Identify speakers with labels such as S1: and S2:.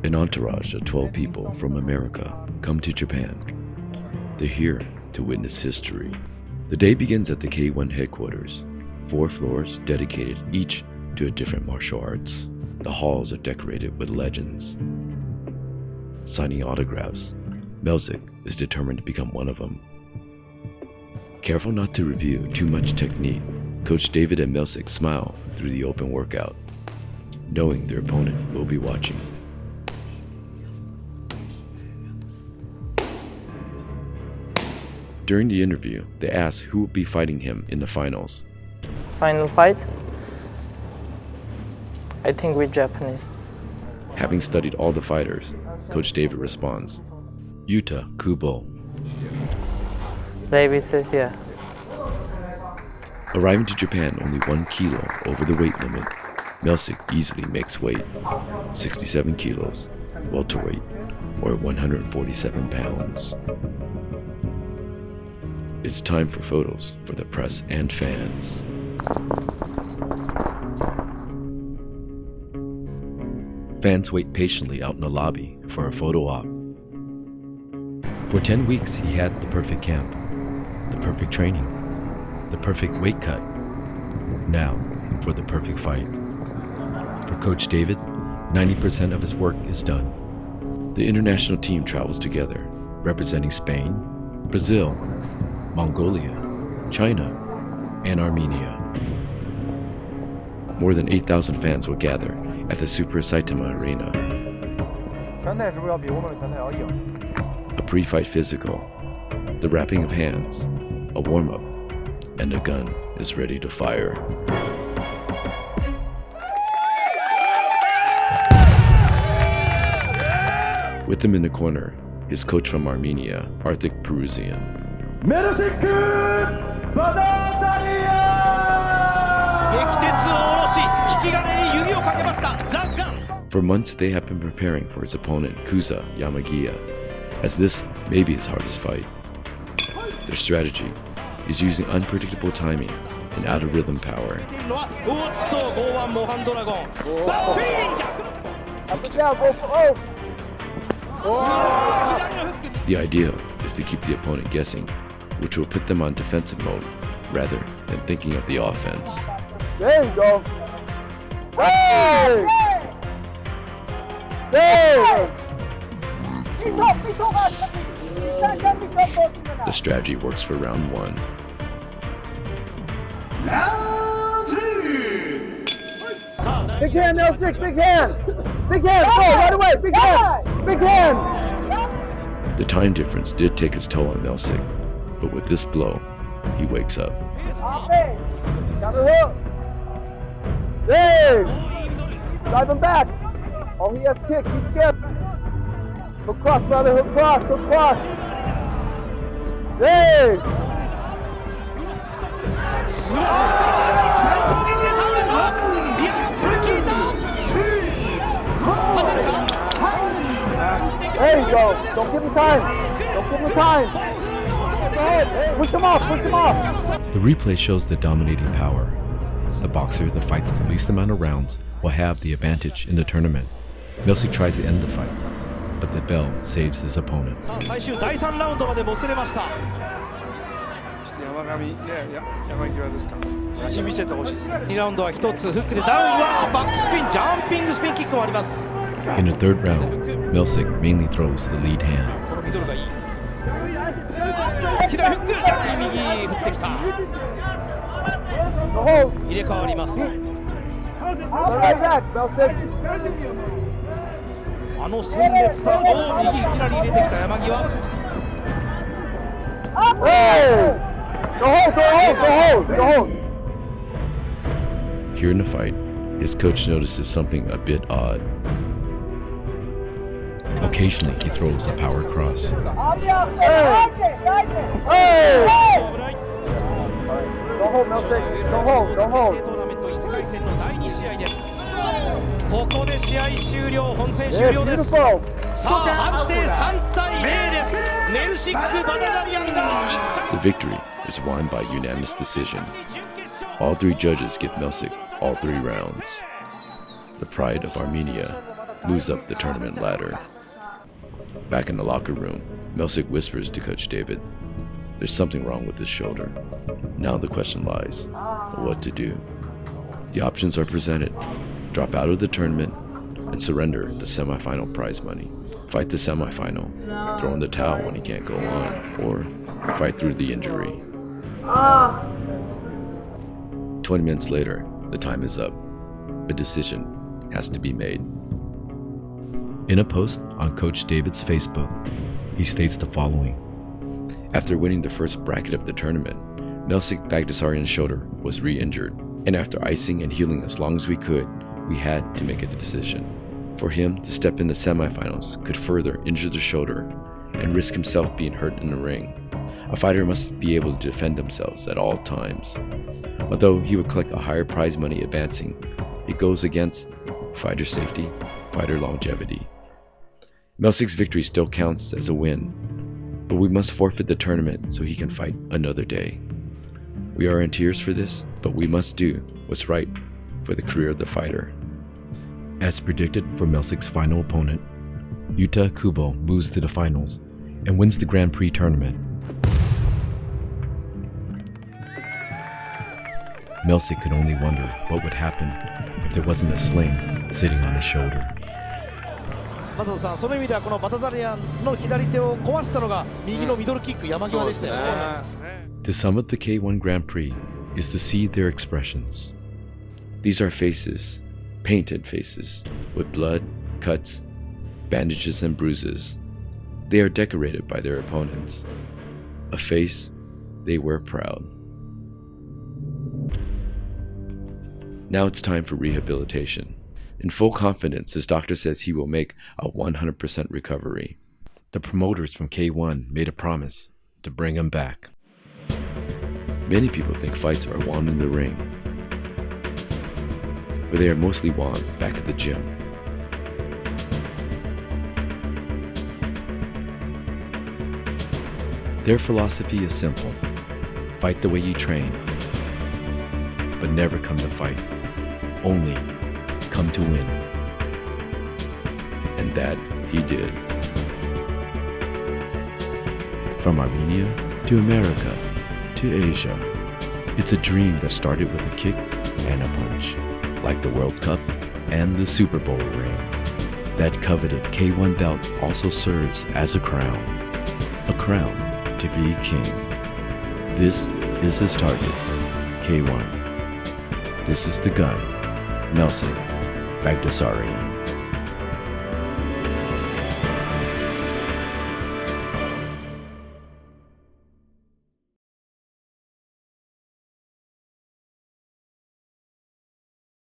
S1: An entourage of 12 people from America come to Japan. They're here to witness history. The day begins at the K-1 headquarters, 4 floors dedicated each to a different martial arts. The halls are decorated with legends. Signing autographs, Melsik is determined to become one of them. Careful not to review too much technique, Coach David and Melsik smile through the open workout, knowing their opponent will be watching. During the interview, they ask who will be fighting him in the finals.
S2: Final fight? I think with Japanese.
S1: Having studied all the fighters, Coach David responds, Yuta Kubo.
S2: David says yeah.
S1: Arriving to Japan only 1 kilo over the weight limit, Melsik easily makes weight, 67 kilos, welterweight, or 147 pounds. It's time for photos for the press and fans. Fans wait patiently out in the lobby for a photo op. For 10 weeks, he had the perfect camp, the perfect training, the perfect weight cut. Now, for the perfect fight. For Coach David, 90% of his work is done. The international team travels together, representing Spain, Brazil, Mongolia, China, and Armenia. More than 8,000 fans will gather at the Super Saitama Arena. A pre-fight physical, the wrapping of hands, a warm-up, and the gun is ready to fire. With him in the corner, his coach from Armenia, Baghdarsaryan.
S3: Melsik
S1: For months they have been preparing for his opponent Kuza Yamagiya, as this may be his hardest fight. Their strategy is using unpredictable timing and out-of-rhythm power. The idea is to keep the opponent guessing, which will put them on defensive mode rather than thinking of the offense.
S3: There you go. Hey! Hey!
S1: The strategy works for round 1.
S3: Big hand, Melsik, big hand! Big hand, go, right away, big hand! Big hand!
S1: The time difference did take its toll on Melsik, but with this blow, he wakes up.
S3: Down the hook! Hey! Drive him back! Oh, he has kick, he's scared! Hook cross, brother, hook cross, hook cross! Hey! There you go. Don't give him time. Don't give him time. Go ahead. Hey, push him off. Push him off.
S1: The replay shows the dominating power. The boxer that fights the least amount of rounds will have the advantage in the tournament. Melsik tries to end the fight, but the bell saves his opponent. In the third round, Melsik mainly throws the lead hand. Here in the fight, his coach notices something a bit odd. Occasionally, he throws a power cross.
S3: Go hold, Melsik. Go hold, go hold.
S1: The victory is won by unanimous decision. All 3 judges give Melsik all 3 rounds. The pride of Armenia moves up the tournament ladder. Back in the locker room, Melsik whispers to Coach David, there's something wrong with his shoulder. Now the question lies, what to do? The options are presented. Drop out of the tournament and surrender the semifinal prize money. Fight the semifinal, throw in the towel when he can't go on, or fight through the injury. 20 minutes later, the time is up. A decision has to be made.
S4: In a post on Coach David's Facebook, he states the following.
S1: After winning the first bracket of the tournament, Melsik Baghdarsaryan's shoulder was re-injured, and after icing and healing as long as we could, we had to make a decision. For him to step in the semifinals could further injure the shoulder and risk himself being hurt in the ring. A fighter must be able to defend themselves at all times. Although he would collect a higher prize money advancing, it goes against fighter safety, fighter longevity. Melsik's victory still counts as a win, but we must forfeit the tournament so he can fight another day. We are in tears for this, but we must do what's right for the career of the fighter.
S4: As predicted for Melsik's final opponent, Yuta Kubo moves to the finals and wins the Grand Prix tournament. Melsik could only wonder what would happen if there wasn't a sling sitting on his shoulder.
S5: マサトさん、その意味ではこのバタザリアンの左手を壊したのが右のミドルキック山際でしたよね。
S4: To sum up the K-1 Grand Prix is to see their expressions.
S1: These are faces, painted faces, with blood, cuts, bandages, and bruises. They are decorated by their opponents. A face they wear proud. Now it's time for rehabilitation. In full confidence, his doctor says he will make a 100% recovery.
S4: The promoters from K-1 made a promise to bring him back.
S1: Many people think fights are won in the ring, but they are mostly won back at the gym.
S4: Their philosophy is simple. Fight the way you train, but never come to fight. Only come to win.
S1: And that he did.
S4: From Armenia to America to Asia, it's a dream that started with a kick and a punch. Like the World Cup and the Super Bowl ring. That coveted K-1 belt also serves as a crown to be king. This is his target, K-1. This is the gun, Melsik Baghdarsaryan.